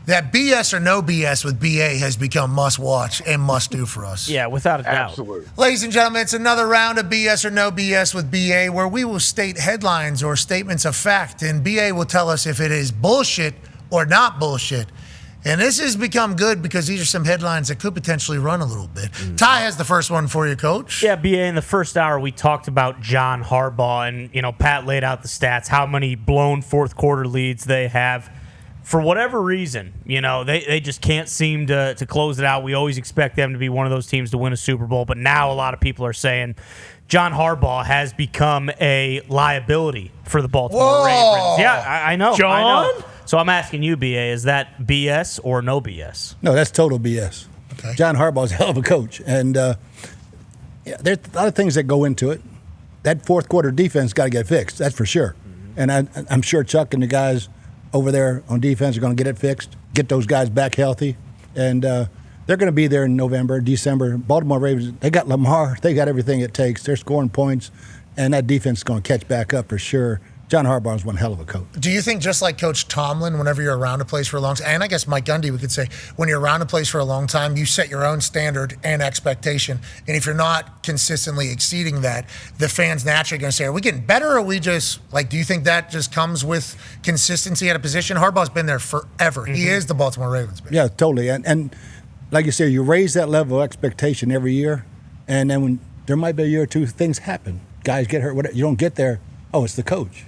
that BS or no BS with BA has become must-watch and must-do for us. Yeah, without a doubt. Absolutely. Ladies and gentlemen, it's another round of BS or no BS with BA, where we will state headlines or statements of fact, and BA will tell us if it is bullshit or not bullshit. And this has become good because these are some headlines that could potentially run a little bit. Ty has the first one for you, Coach. Yeah, BA, in the first hour, we talked about John Harbaugh, and, Pat laid out the stats, how many blown fourth-quarter leads they have. For whatever reason, they just can't seem to close it out. We always expect them to be one of those teams to win a Super Bowl, but now a lot of people are saying John Harbaugh has become a liability for the Baltimore Ravens. Yeah, I know. John? I know. So I'm asking you, BA, is that BS or no BS? No, that's total BS. Okay. John Harbaugh's a hell of a coach. And there's a lot of things that go into it. That fourth quarter defense got to get fixed, that's for sure. And I'm sure Chuck and the guys over there on defense are going to get it fixed, get those guys back healthy. And they're going to be there in November, December. Baltimore Ravens, they got Lamar. They got everything it takes. They're scoring points. And that defense is going to catch back up for sure. John Harbaugh is one hell of a coach. Do you think just like Coach Tomlin, whenever you're around a place for a long time, and I guess Mike Gundy, we could say, when you're around a place for a long time, you set your own standard and expectation. And if you're not consistently exceeding that, the fans naturally going to say, are we getting better or are we just, do you think that just comes with consistency at a position? Harbaugh's been there forever. Mm-hmm. He is the Baltimore Ravens. Man. Yeah, totally. And like you said, you raise that level of expectation every year, and then when there might be a year or two, things happen. Guys get hurt. Whatever. You don't get there, it's the coach.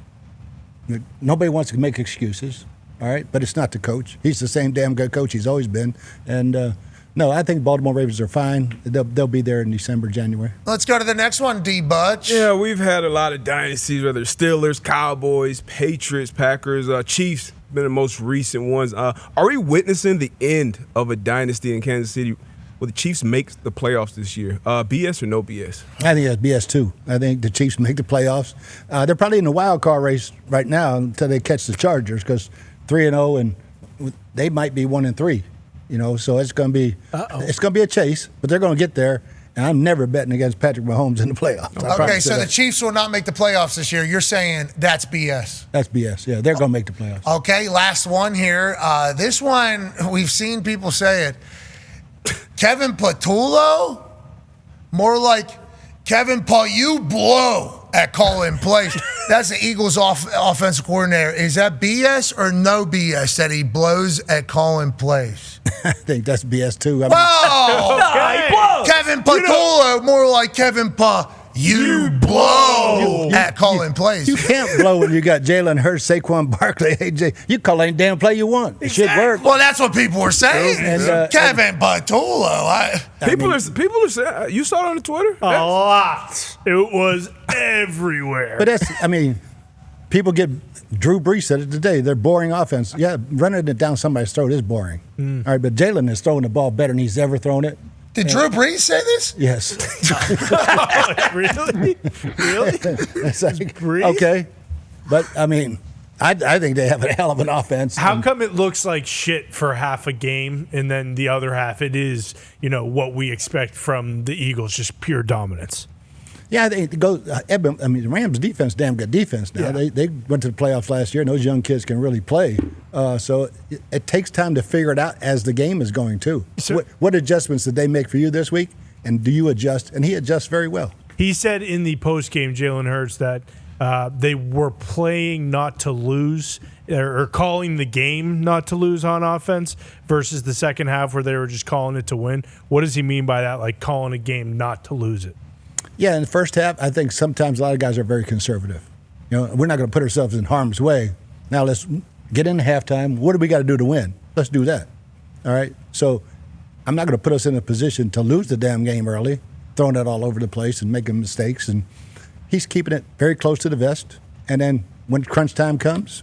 Nobody wants to make excuses, all right? But it's not the coach. He's the same damn good coach he's always been. And, no, I think Baltimore Ravens are fine. They'll be there in December, January. Let's go to the next one, D-Butch. Yeah, we've had a lot of dynasties, whether Steelers, Cowboys, Patriots, Packers, Chiefs, been the most recent ones. Are we witnessing the end of a dynasty in Kansas City? Will the Chiefs make the playoffs this year? BS or no BS? I think that's BS too. I think the Chiefs make the playoffs. They're probably in the wild card race right now until they catch the Chargers, because 3-0 and they might be 1-3. So it's going to be a chase, but they're going to get there. And I'm never betting against Patrick Mahomes in the playoffs. Okay, so the Chiefs will not make the playoffs this year. You're saying that's BS. That's BS. Yeah, they're going to make the playoffs. Okay, last one here. This one, we've seen people say it. Kevin Patullo? More like Kevin you blow at calling plays. That's the Eagles offensive coordinator. Is that BS or no BS that he blows at calling plays? I think that's BS too. Whoa! Kevin Patullo, more like Kevin you blow at calling plays. You can't blow when you got Jalen Hurts, Saquon Barkley, AJ. You call any damn play you want. It should work. Well, that's what people were saying. Kevin Patullo. People are saying. You saw it on the Twitter? Oh. A lot. It was everywhere. But people get Drew Brees said it today. They're boring offense. Yeah, running it down somebody's throat is boring. All right, but Jalen is throwing the ball better than he's ever thrown it. Did Drew Brees say this? Yes. Really? It's like, okay. But, I think they have a hell of an offense. How come it looks like shit for half a game and then the other half it is, what we expect from the Eagles, just pure dominance? Yeah, the Rams' defense, damn good defense now. Yeah. They went to the playoffs last year, and those young kids can really play. So it takes time to figure it out as the game is going, too. So, what adjustments did they make for you this week, and do you adjust? And he adjusts very well. He said in the postgame, Jalen Hurts, that they were playing not to lose or calling the game not to lose on offense versus the second half where they were just calling it to win. What does he mean by that, like calling a game not to lose it? Yeah, in the first half, I think sometimes a lot of guys are very conservative. We're not going to put ourselves in harm's way. Now let's get into halftime. What do we got to do to win? Let's do that. All right? So I'm not going to put us in a position to lose the damn game early, throwing it all over the place and making mistakes. And he's keeping it very close to the vest. And then when crunch time comes,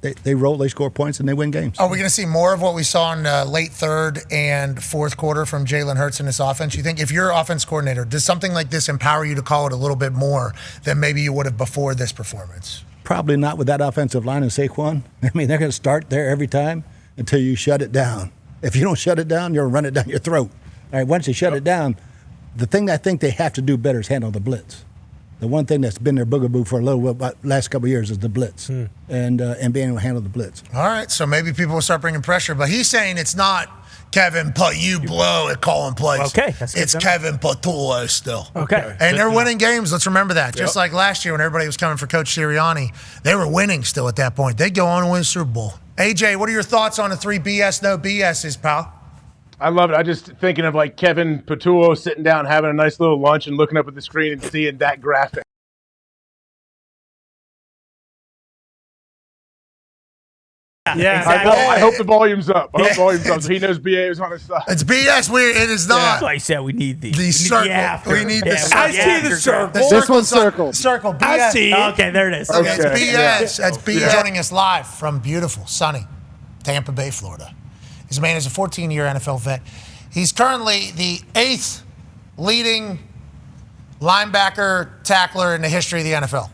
they roll, they score points, and they win games. Are we going to see more of what we saw in late third and fourth quarter from Jalen Hurts in this offense? You think if you're offense coordinator, does something like this empower you to call it a little bit more than maybe you would have before this performance? Probably not with that offensive line and Saquon. They're going to start there every time until you shut it down. If you don't shut it down, you'll run it down your throat. All right, once you shut it down, the thing I think they have to do better is handle the blitz. The one thing that's been their boogaboo for a little while, about last couple of years, is the blitz and being able to handle the blitz. All right, so maybe people will start bringing pressure, but he's saying it's not Kevin you blow at calling plays. Okay, that's good it's to know. Kevin Patullo still. Okay. And they're winning games. Let's remember that. Just like last year when everybody was coming for Coach Sirianni, they were winning still at that point. They'd go on and win the Super Bowl. AJ, what are your thoughts on the 3 BS, no BSs, pal? I love it. I just thinking of like Kevin Patullo sitting down, having a nice little lunch and looking up at the screen and seeing that graphic. Yeah, exactly. I hope the volume's up. I hope the volume's up so he knows BA is on his side. It's BS. It is not. That's why I said we need the circle. after. We need the circle. I see the circle. This one's circled. Circle. BS. I see it. Okay, there it is. Okay, it's Okay. BS. That's BS. Joining us live from beautiful, sunny Tampa Bay, Florida. This man is a 14-year NFL vet. He's currently the 8th leading linebacker tackler in the history of the NFL.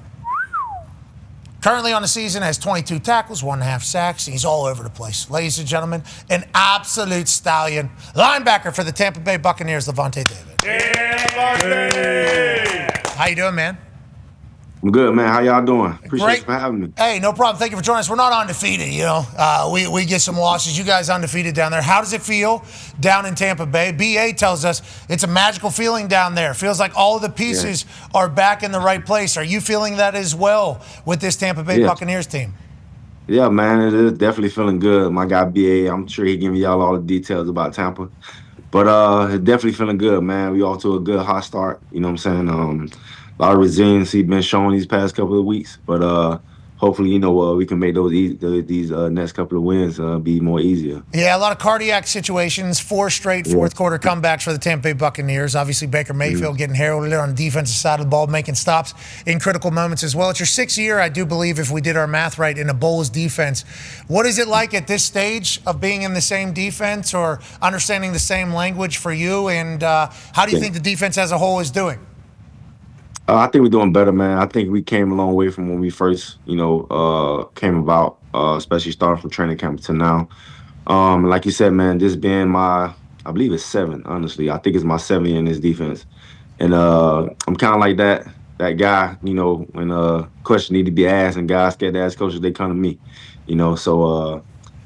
Currently on the season has 22 tackles, 1.5 sacks. He's all over the place. Ladies and gentlemen, an absolute stallion. Linebacker for the Tampa Bay Buccaneers, Lavonte David. How you doing, man? I'm good, man. How y'all doing? Appreciate Great. you for having me. Hey, no problem. Thank you for joining us. We're not undefeated, you know. We get some losses. You guys undefeated down there. How does it feel down in Tampa Bay? BA tells us it's a magical feeling down there. Feels like all of the pieces are back in the right place. Are you feeling that as well with this Tampa Bay Buccaneers team? Yeah, man, it is definitely feeling good. My guy BA, I'm sure he giving y'all all the details about Tampa. But it's definitely feeling good, man. We off to a good hot start. You know what I'm saying? A lot of resiliency been shown these past couple of weeks, but hopefully, you know, we can make these next couple of wins be more easier. Yeah, a lot of cardiac situations, 4 straight fourth quarter comebacks for the Tampa Bay Buccaneers. Obviously, Baker Mayfield getting heralded on the defensive side of the ball, making stops in critical moments as well. It's your 6th year, I do believe, if we did our math right, in a Bulls defense. What is it like at this stage of being in the same defense or understanding the same language for you? And how do you think the defense as a whole is doing? I think we're doing better, man. I think we came a long way from when we first, you know, came about, especially starting from training camp to now. Like you said, man, this being I believe it's 7, honestly. I think it's my 7th year in this defense. And I'm kind of like that guy, you know, when questions need to be asked and guys scared to ask coaches, they come to me, you know. So,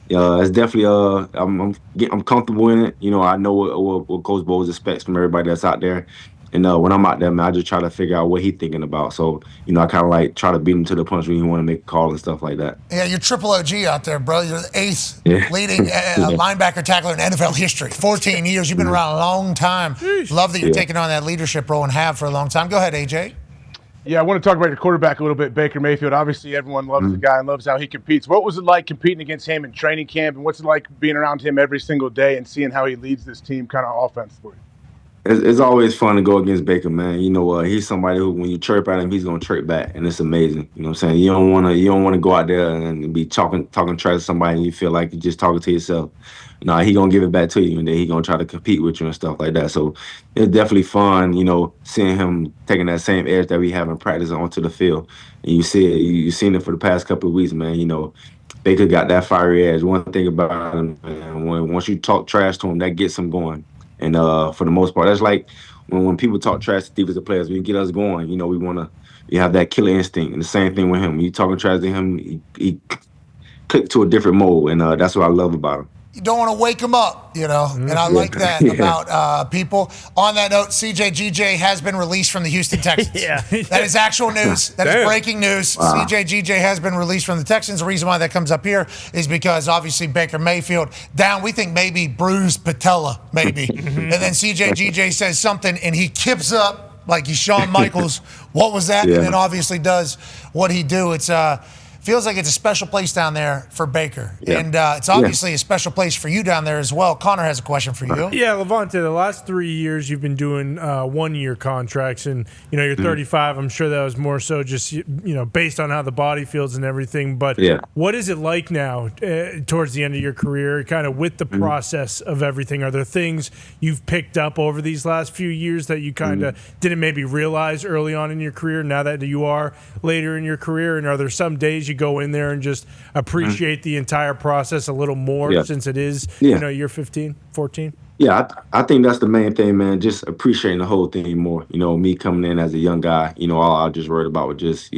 it's definitely, I'm comfortable in it. You know, I know what Coach Bowles expects from everybody that's out there. And when I'm out there, man, I just try to figure out what he's thinking about. So, you know, I kind of like try to beat him to the punch when he want to make a call and stuff like that. Yeah, you're triple OG out there, bro. You're the 8th leading linebacker tackler in NFL history. 14 years. You've been around a long time. Love that you're taking on that leadership role and have for a long time. Go ahead, AJ. Yeah, I want to talk about your quarterback a little bit, Baker Mayfield. Obviously, everyone loves the guy and loves how he competes. What was it like competing against him in training camp, and what's it like being around him every single day and seeing how he leads this team kind of offensively? It's always fun to go against Baker, man. You know, he's somebody who, when you chirp at him, he's gonna chirp back, and it's amazing. You know what I'm saying? You don't wanna go out there and be talking trash to somebody, and you feel like you're just talking to yourself. No, he gonna give it back to you, and then he gonna try to compete with you and stuff like that. So it's definitely fun, you know, seeing him taking that same edge that we have in practice onto the field. And you see it, you've seen it for the past couple of weeks, man. You know, Baker got that fiery edge. One thing about him, man, once you talk trash to him, that gets him going. And for the most part, that's like when people talk trash to defensive players, we get us going. You know, we have that killer instinct. And the same thing with him. When you talking trash to him, he clicked to a different mode, and that's what I love about him. You don't want to wake them up, you know, and I like that about people. On that note, CJGJ has been released from the Houston Texans. That is actual news. That is breaking news. Wow. CJGJ has been released from the Texans. The reason why that comes up here is because obviously Baker Mayfield down. We think maybe bruised patella, maybe. And then CJGJ says something and he kips up like he's Shawn Michaels. What was that? And then obviously does what he do. It's feels like it's a special place down there for Baker. And it's obviously a special place for you down there as well. Connor has a question for you. Yeah, Lavonte, the last 3 years you've been doing 1-year contracts, and, you know, you're 35. I'm sure that was more so just, you know, based on how the body feels and everything. But what is it like now towards the end of your career, kind of with the process of everything? Are there things you've picked up over these last few years that you kind of didn't maybe realize early on in your career, now that you are later in your career? And are there some days you go in there and just appreciate the entire process a little more since it is, you know, you're 15, 14? Yeah, I think that's the main thing, man. Just appreciating the whole thing more. Me coming in as a young guy, all I just worried about was just,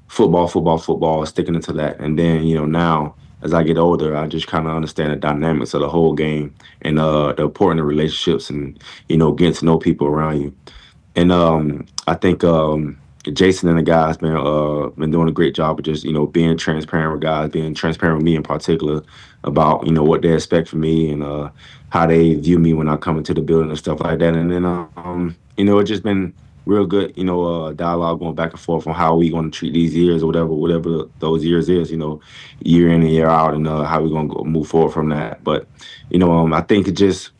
football, football, football, sticking into that. And then, now as I get older, I just kind of understand the dynamics of the whole game and the importance of relationships and, getting to know people around you. And I think Jason and the guys been doing a great job of just being transparent with guys, being transparent with me in particular about what they expect from me and how they view me when I come into the building and stuff like that. And then it's just been real good dialogue going back and forth on how we going to treat these years or whatever those years is, year in and year out, and how we going to move forward from that. But I think it just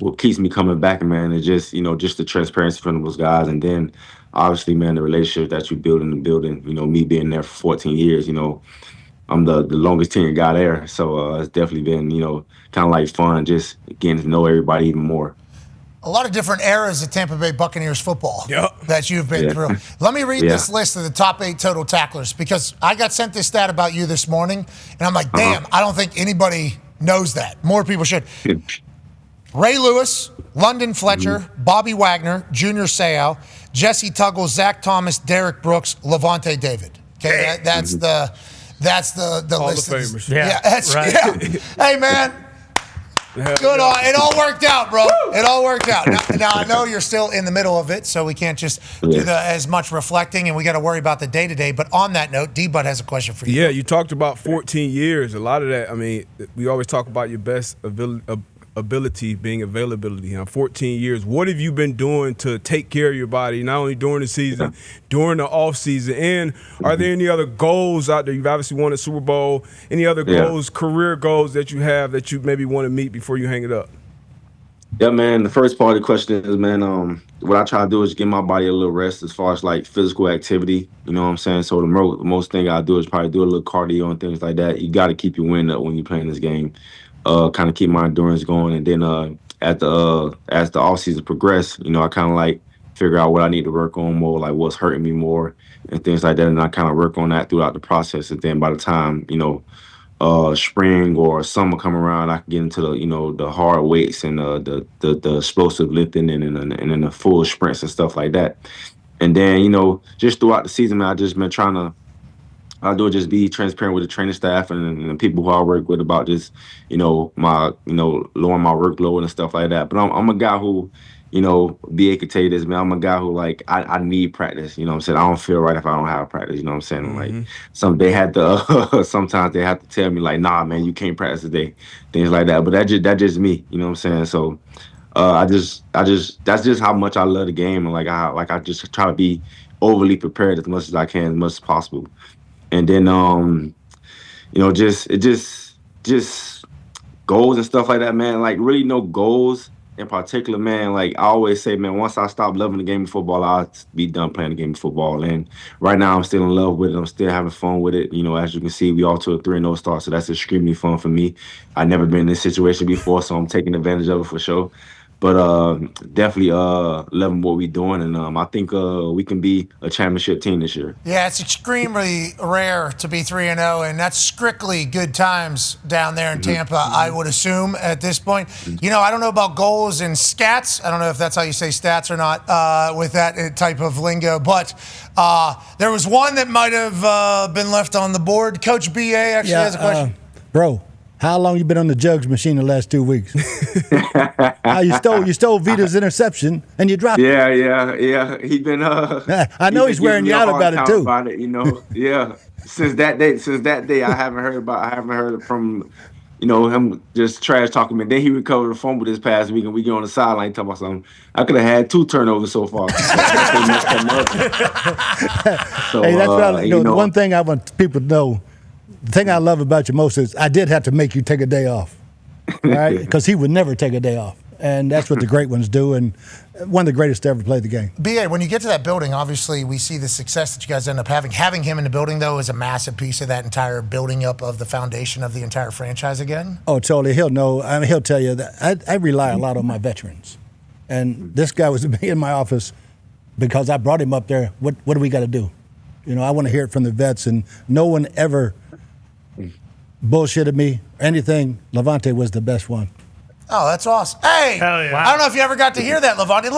what keeps me coming back, man, is just just the transparency from those guys, and then obviously, man, the relationship that you build in the building. Me being there for 14 years, I'm the longest tenured guy there, so it's definitely been kind of like fun, just getting to know everybody even more. A lot of different eras of Tampa Bay Buccaneers football that you've been through. Let me read this list of the top 8 total tacklers, because I got sent this stat about you this morning, and I'm like, damn, I don't think anybody knows that. More people should. Ray Lewis, London Fletcher, Bobby Wagner, Junior Seau, Jesse Tuggle, Zach Thomas, Derek Brooks, Lavonte David. Okay, that's the Hall list. Of Famers. That's right. Hey, man. Good on. It all worked out, bro. It all worked out. Now, I know you're still in the middle of it, so we can't just do as much reflecting, and we got to worry about the day-to-day. But on that note, D-Bud has a question for you. Yeah, you talked about 14 years. A lot of that, I mean, we always talk about your best ability being availability. 14 years. What have you been doing to take care of your body, not only during the season, during the off season? And are there any other goals out there? You've obviously won a Super Bowl. Any other goals, career goals that you have that you maybe want to meet before you hang it up? Yeah, man. The first part of the question is, man, what I try to do is give my body a little rest as far as like physical activity. You know what I'm saying? So the most thing I do is probably do a little cardio and things like that. You got to keep your wind up when you're playing this game. Kind of keep my endurance going, and then as the off season progress, I kind of like figure out what I need to work on more, like what's hurting me more, and things like that, and I kind of work on that throughout the process. And then by the time spring or summer come around, I can get into the hard weights and the explosive lifting and then the full sprints and stuff like that. And then just throughout the season, man, I just been trying to. I do just be transparent with the training staff and the people who I work with about just, my, lowering my workload and stuff like that. But I'm a guy who, BA could tell you this, man. I'm a guy who, like, I need practice. You know what I'm saying? I don't feel right if I don't have practice. You know what I'm saying? Mm-hmm. Like, sometimes they have to tell me, like, nah, man, you can't practice today. Things like that. But that's just me. You know what I'm saying? So that's just how much I love the game. And, I just try to be overly prepared as much as I can, as much as possible. And then, just goals and stuff like that, man. Like, really no goals in particular, man. Like, I always say, man, once I stop loving the game of football, I'll be done playing the game of football. And right now, I'm still in love with it. I'm still having fun with it. As you can see, we all to a 3-0 start, so that's extremely fun for me. I've never been in this situation before, so I'm taking advantage of it for sure. But definitely loving what we're doing, and I think we can be a championship team this year. Yeah, it's extremely rare to be 3-0, and that's strictly good times down there in Tampa, I would assume, at this point. I don't know about goals and scats. I don't know if that's how you say stats or not with that type of lingo, but there was one that might have been left on the board. Coach B.A. actually has a question. Bro. How long you been on the jugs machine the last 2 weeks? You stole Vita's interception and you dropped it. Yeah. He been I know he's wearing you out about it too. Yeah. Since that day, I haven't heard from him just trash talking me. Then he recovered the fumble this past week, and we get on the sideline talking about something. I could have had 2 turnovers so far. So, hey, that's right. The one thing I want people to know. The thing I love about you most is I did have to make you take a day off, right? Because he would never take a day off. And that's what the great ones do, and one of the greatest to ever play the game. B.A., when you get to that building, obviously we see the success that you guys end up having. Having him in the building, though, is a massive piece of that entire building up of the foundation of the entire franchise again. Oh, totally. He'll know. I mean, he'll tell you that I rely a lot on my veterans. And this guy was in my office because I brought him up there. What do we got to do? I want to hear it from the vets, and no one ever bullshitted me or anything. Lavonte was the best one. Oh, that's awesome. Hey, Hell yeah. I don't know if you ever got to hear that, Lavonte. A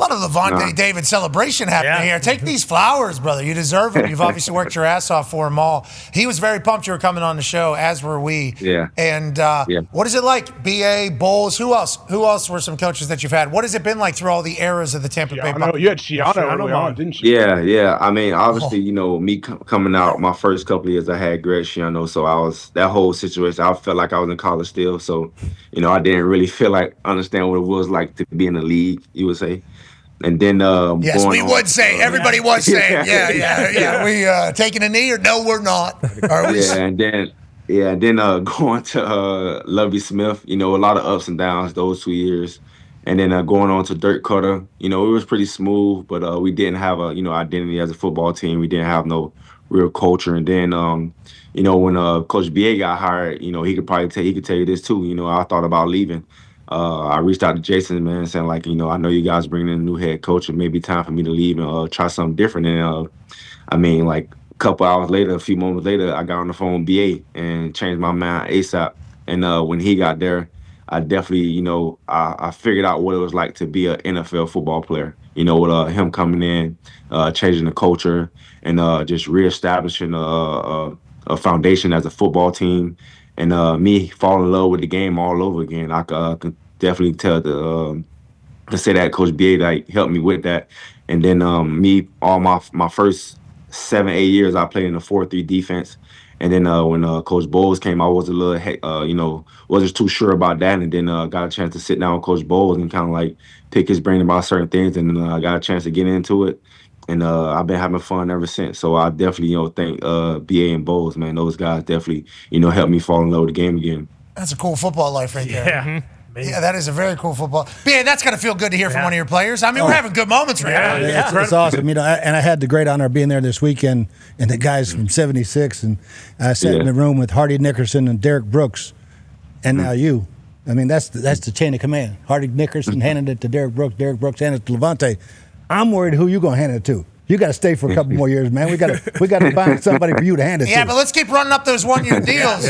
lot of Lavonte David celebration happening here. Take these flowers, brother. You deserve them. You've obviously worked your ass off for them all. He was very pumped you were coming on the show, as were we. Yeah. And what is it like? BA, Bowles, who else? Who else were some coaches that you've had? What has it been like through all the eras of the Tampa Bay Buccaneers? You had Shiano early on, didn't you? Yeah. I mean, obviously, me coming out my first couple of years, I had Greg Schiano, so I was that whole situation. I felt like I was in college still, so I didn't really feel like understand what it was like to be in the league. You would say. And then yes, we would say. Everybody was saying, yeah. We taking a knee or no, we're not. Are we? And then going to Lovie Smith. A lot of ups and downs those 2 years, and then going on to Dirk Cutter. It was pretty smooth, but we didn't have a identity as a football team. We didn't have no real culture. And then when Coach BA got hired, he could probably he could tell you this too. I thought about leaving. I reached out to Jason, man, saying like, I know you guys bringing in a new head coach, and maybe time for me to leave and try something different. And like a couple hours later, a few moments later, I got on the phone with BA and changed my mind ASAP. And when he got there, I definitely, I figured out what it was like to be an NFL football player. With him coming in, changing the culture, and just reestablishing a foundation as a football team. And me falling in love with the game all over again. I can definitely tell to say that Coach B.A. like helped me with that. And then me, all my first 7-8 years, I played in the 4-3 defense. And then when Coach Bowles came, I was a little, wasn't too sure about that. And then got a chance to sit down with Coach Bowles and kind of like pick his brain about certain things. And then I got a chance to get into it. And I've been having fun ever since. So I definitely, thank BA and Bowles, man. Those guys definitely, helped me fall in love with the game again. That's a cool football life right there. Yeah. Yeah, that is a very cool football. BA, that's got to feel good to hear from one of your players. I mean, we're having good moments right now. Yeah, it's awesome. And I had the great honor of being there this weekend, and the guys from '76, and I sat in the room with Hardy Nickerson and Derek Brooks, and now you. I mean, that's the chain of command. Hardy Nickerson handed it to Derek Brooks handed it to Lavonte. I'm worried who you gonna hand it to. You got to stay for a couple more years, man. We got to find somebody for you to hand it to. Yeah, but let's keep running up those 1-year deals.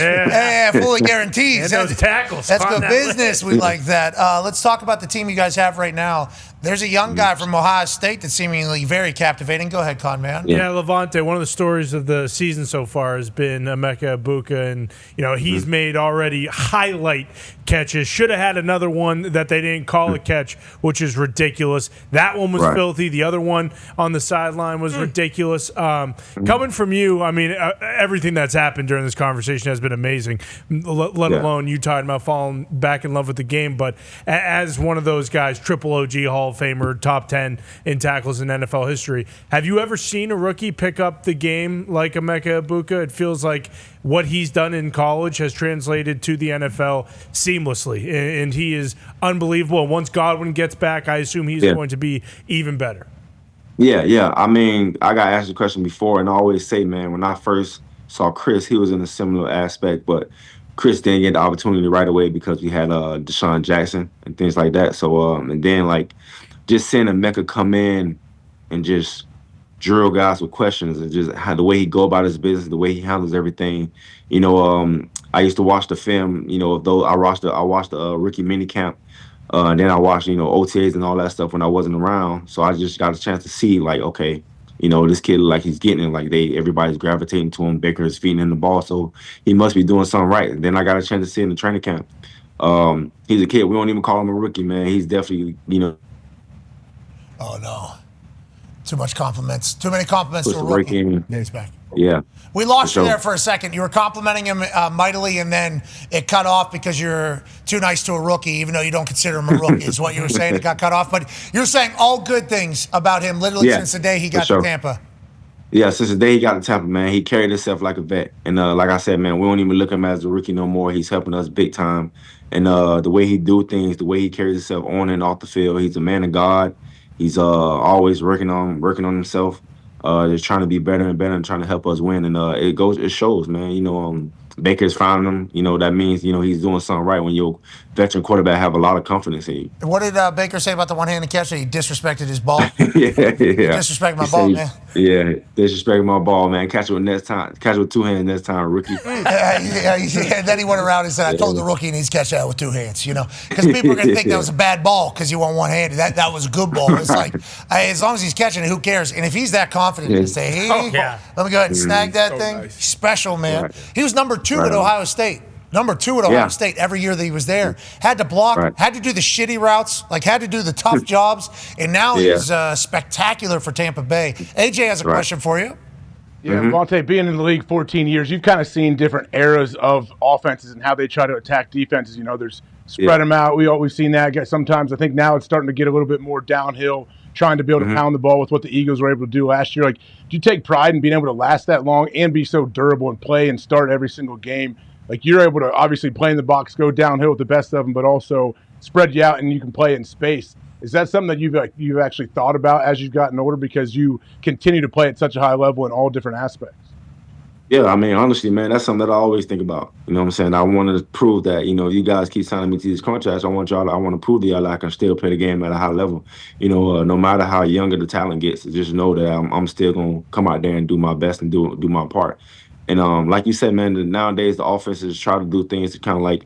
Fully guarantees. And those tackles. That's good business. We like that. Let's talk about the team you guys have right now. There's a young guy from Ohio State that's seemingly very captivating. Go ahead, Con Man. Yeah, Lavonte, one of the stories of the season so far has been Emeka Egbuka, and he's made already highlight catches. Should have had another one that they didn't call a catch, which is ridiculous. That one was filthy. The other one on the sideline was ridiculous. Coming from you, I mean, everything that's happened during this conversation has been amazing, let alone you talking about falling back in love with the game. But as one of those guys, triple OG Hall of Famer, top 10 in tackles in NFL history, have you ever seen a rookie pick up the game like Emeka Egbuka? It feels like what he's done in college has translated to the NFL seamlessly, and he is unbelievable. Once Godwin gets back, I assume he's going to be even better. Yeah. I mean, I got asked the question before, and I always say, man, when I first saw Chris, he was in a similar aspect, but Chris didn't get the opportunity right away because we had Deshaun Jackson and things like that. So, and then like just seeing Emeka come in and just drill guys with questions and just how the way he go about his business, the way he handles everything. I used to watch the film. Though I watched the rookie mini camp. And then I watched, OTAs and all that stuff when I wasn't around. So I just got a chance to see, like, okay, this kid, like, he's getting it. Like, everybody's gravitating to him. Baker is feeding him the ball, so he must be doing something right. And then I got a chance to see in the training camp. He's a kid. We don't even call him a rookie, man. He's definitely, Oh, no. Too much compliments. Too many compliments to a rookie. He's back. Yeah. We lost you there for a second. You were complimenting him mightily, and then it cut off because you're too nice to a rookie, even though you don't consider him a rookie, is what you were saying. It got cut off. But you're saying all good things about him literally since the day he got to Tampa. Yeah, since the day he got to Tampa, man, he carried himself like a vet. And like I said, man, we don't even look at him as a rookie no more. He's helping us big time. And the way he do things, the way he carries himself on and off the field, he's a man of God. He's always working on himself. Just trying to be better and better and trying to help us win. And it shows, man. Baker's found him. That means, he's doing something right when your veteran quarterback have a lot of confidence in you. What did Baker say about the one-handed catch? That he disrespected his ball? Yeah. Disrespect my ball, man. Yeah, disrespecting my ball, man. Catch it with next time. Catch it with 2 hands next time, rookie. Yeah, then he went around and said, I told the rookie he needs to catch that with 2 hands, because people are going to think that was a bad ball because you went one-handed. That was a good ball. It's like, as long as he's catching it, who cares? And if he's that confident to say, hey, let me go ahead and snag that thing, nice. Special, man. Right. He was number 2 at Ohio State. Number 2 at Ohio State every year that he was there. Had to block, had to do the shitty routes, had to do the tough jobs, and now he's spectacular for Tampa Bay. AJ has a question for you. Yeah, Lavonte, being in the league 14 years, you've kind of seen different eras of offenses and how they try to attack defenses. There's spread them out. We've seen that. Sometimes I think now it's starting to get a little bit more downhill, trying to be able to pound the ball with what the Eagles were able to do last year. Do you take pride in being able to last that long and be so durable and play and start every single game? You're able to obviously play in the box, go downhill with the best of them, but also spread you out and you can play in space. Is that something that you've actually thought about as you've gotten older because you continue to play at such a high level in all different aspects? Yeah, honestly, man, that's something that I always think about. You know what I'm saying? I want to prove that, you guys keep signing me to these contracts. I want to prove to y'all that I can still play the game at a high level. No matter how younger the talent gets, just know that I'm still going to come out there and do my best and do my part. And like you said, man, nowadays the offenses try to do things to kind of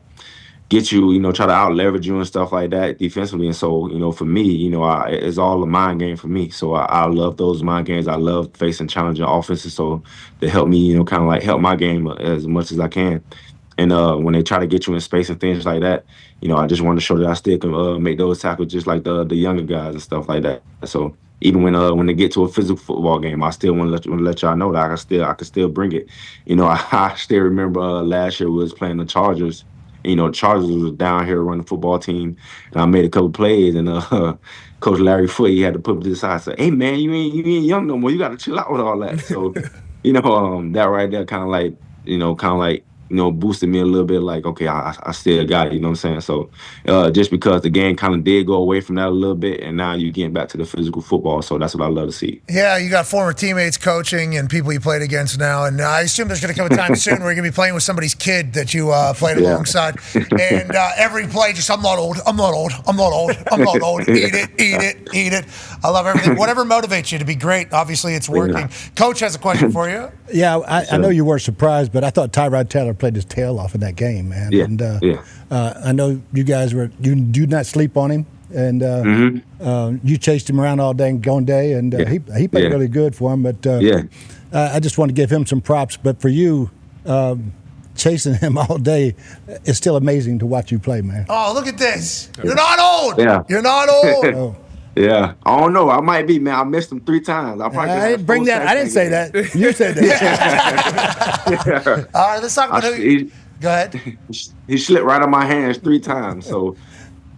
get you, try to out leverage you and stuff like that defensively. And so, for me, it's all a mind game for me. So I love those mind games. I love facing challenging offenses. So they help me, help my game as much as I can. And when they try to get you in space and things like that, I just want to show that I still can make those tackles just like the younger guys and stuff like that. So even when they get to a physical football game, I still want to let y'all know that I can still bring it. I still remember last year we was playing the Chargers. The Chargers was down here running the football team, and I made a couple plays, and Coach Larry Foote, he had to put me to the side and say, "Hey man, you ain't young no more. You got to chill out with all that." So, that right there kind of boosted me a little bit. Okay, I still got it. You know what I'm saying? So, just because the game kind of did go away from that a little bit, and now you're getting back to the physical football. So that's what I love to see. Yeah, you got former teammates coaching and people you played against now, and I assume there's going to come a time soon where you're going to be playing with somebody's kid that you played alongside. And every play, just I'm not old. Eat it. I love everything. Whatever motivates you to be great. Obviously, it's working. Yeah. Coach has a question for you. Yeah, I know you were surprised, but I thought Tyrod Taylor played his tail off in that game, man. Yeah. And I know you guys you do not sleep on him, and you chased him around all day and he played really good for him. But I just want to give him some props. But for you, chasing him all day, it's still amazing to watch you play, man. Oh, look at this! You're not old. Yeah. You're not old. Oh. Yeah, I don't know. I might be, man. I missed him 3 times. I didn't bring that. I didn't say that. You said that. All right, let's talk about who. Go ahead. He slipped right on my hands 3 times. So,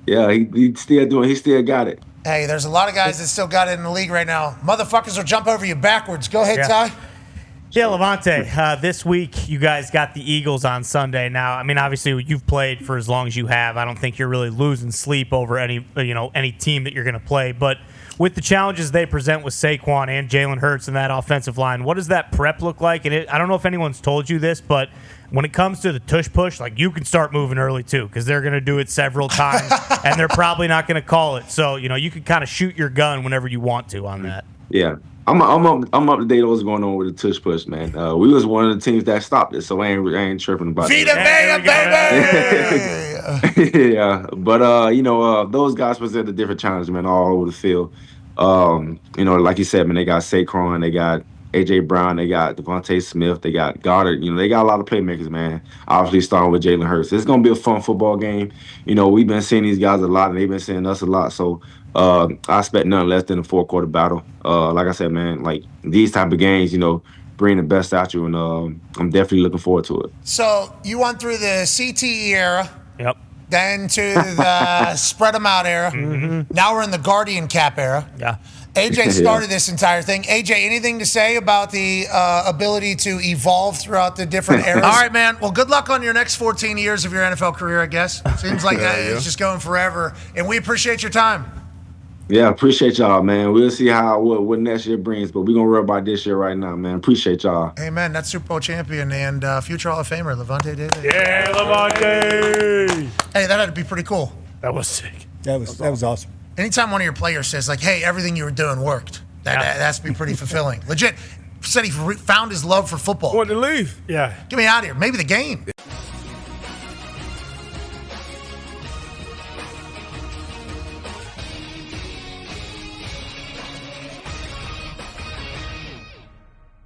yeah, he's still doing. He still got it. Hey, there's a lot of guys that still got it in the league right now. Motherfuckers will jump over you backwards. Go ahead, Ty. Yeah, Lavonte, this week you guys got the Eagles on Sunday. Now, obviously you've played for as long as you have. I don't think you're really losing sleep over any team that you're going to play. But with the challenges they present with Saquon and Jalen Hurts and that offensive line, what does that prep look like? And I don't know if anyone's told you this, but when it comes to the tush push, you can start moving early too, because they're going to do it several times and they're probably not going to call it. So, you can kind of shoot your gun whenever you want to on that. Yeah. I'm up to date on what's going on with the tush push, man. We was one of the teams that stopped it, so I ain't tripping about it. Vita baby! Yeah, but those guys present a different challenge, man, all over the field. Like you said, man, they got Saquon, they got A.J. Brown, they got Devontae Smith, they got Goddard. They got a lot of playmakers, man. Obviously, starting with Jalen Hurts. It's gonna be a fun football game. We've been seeing these guys a lot, and they've been seeing us a lot. So I expect nothing less than a 4-quarter battle. Like I said, man, these type of games, bring the best out you, and I'm definitely looking forward to it. So you went through the CTE era. Yep. Then to the spread them out era. Mm-hmm. Now we're in the Guardian Cap era. Yeah. AJ started this entire thing. AJ, anything to say about the ability to evolve throughout the different eras? All right, man. Well, good luck on your next 14 years of your NFL career, I guess. Seems like it's just going forever. And we appreciate your time. Yeah, appreciate y'all, man. We'll see what next year brings, but we're going to worry about this year right now, man. Appreciate y'all. Amen. That's Super Bowl champion and future Hall of Famer, Lavonte David. Yeah, Lavonte! Hey, that had to be pretty cool. That was sick. That was awesome. Anytime one of your players says, hey, everything you were doing worked, That has to be pretty fulfilling. Legit. Said he found his love for football. Wanted to leave. Yeah. Get me out of here. Maybe the game.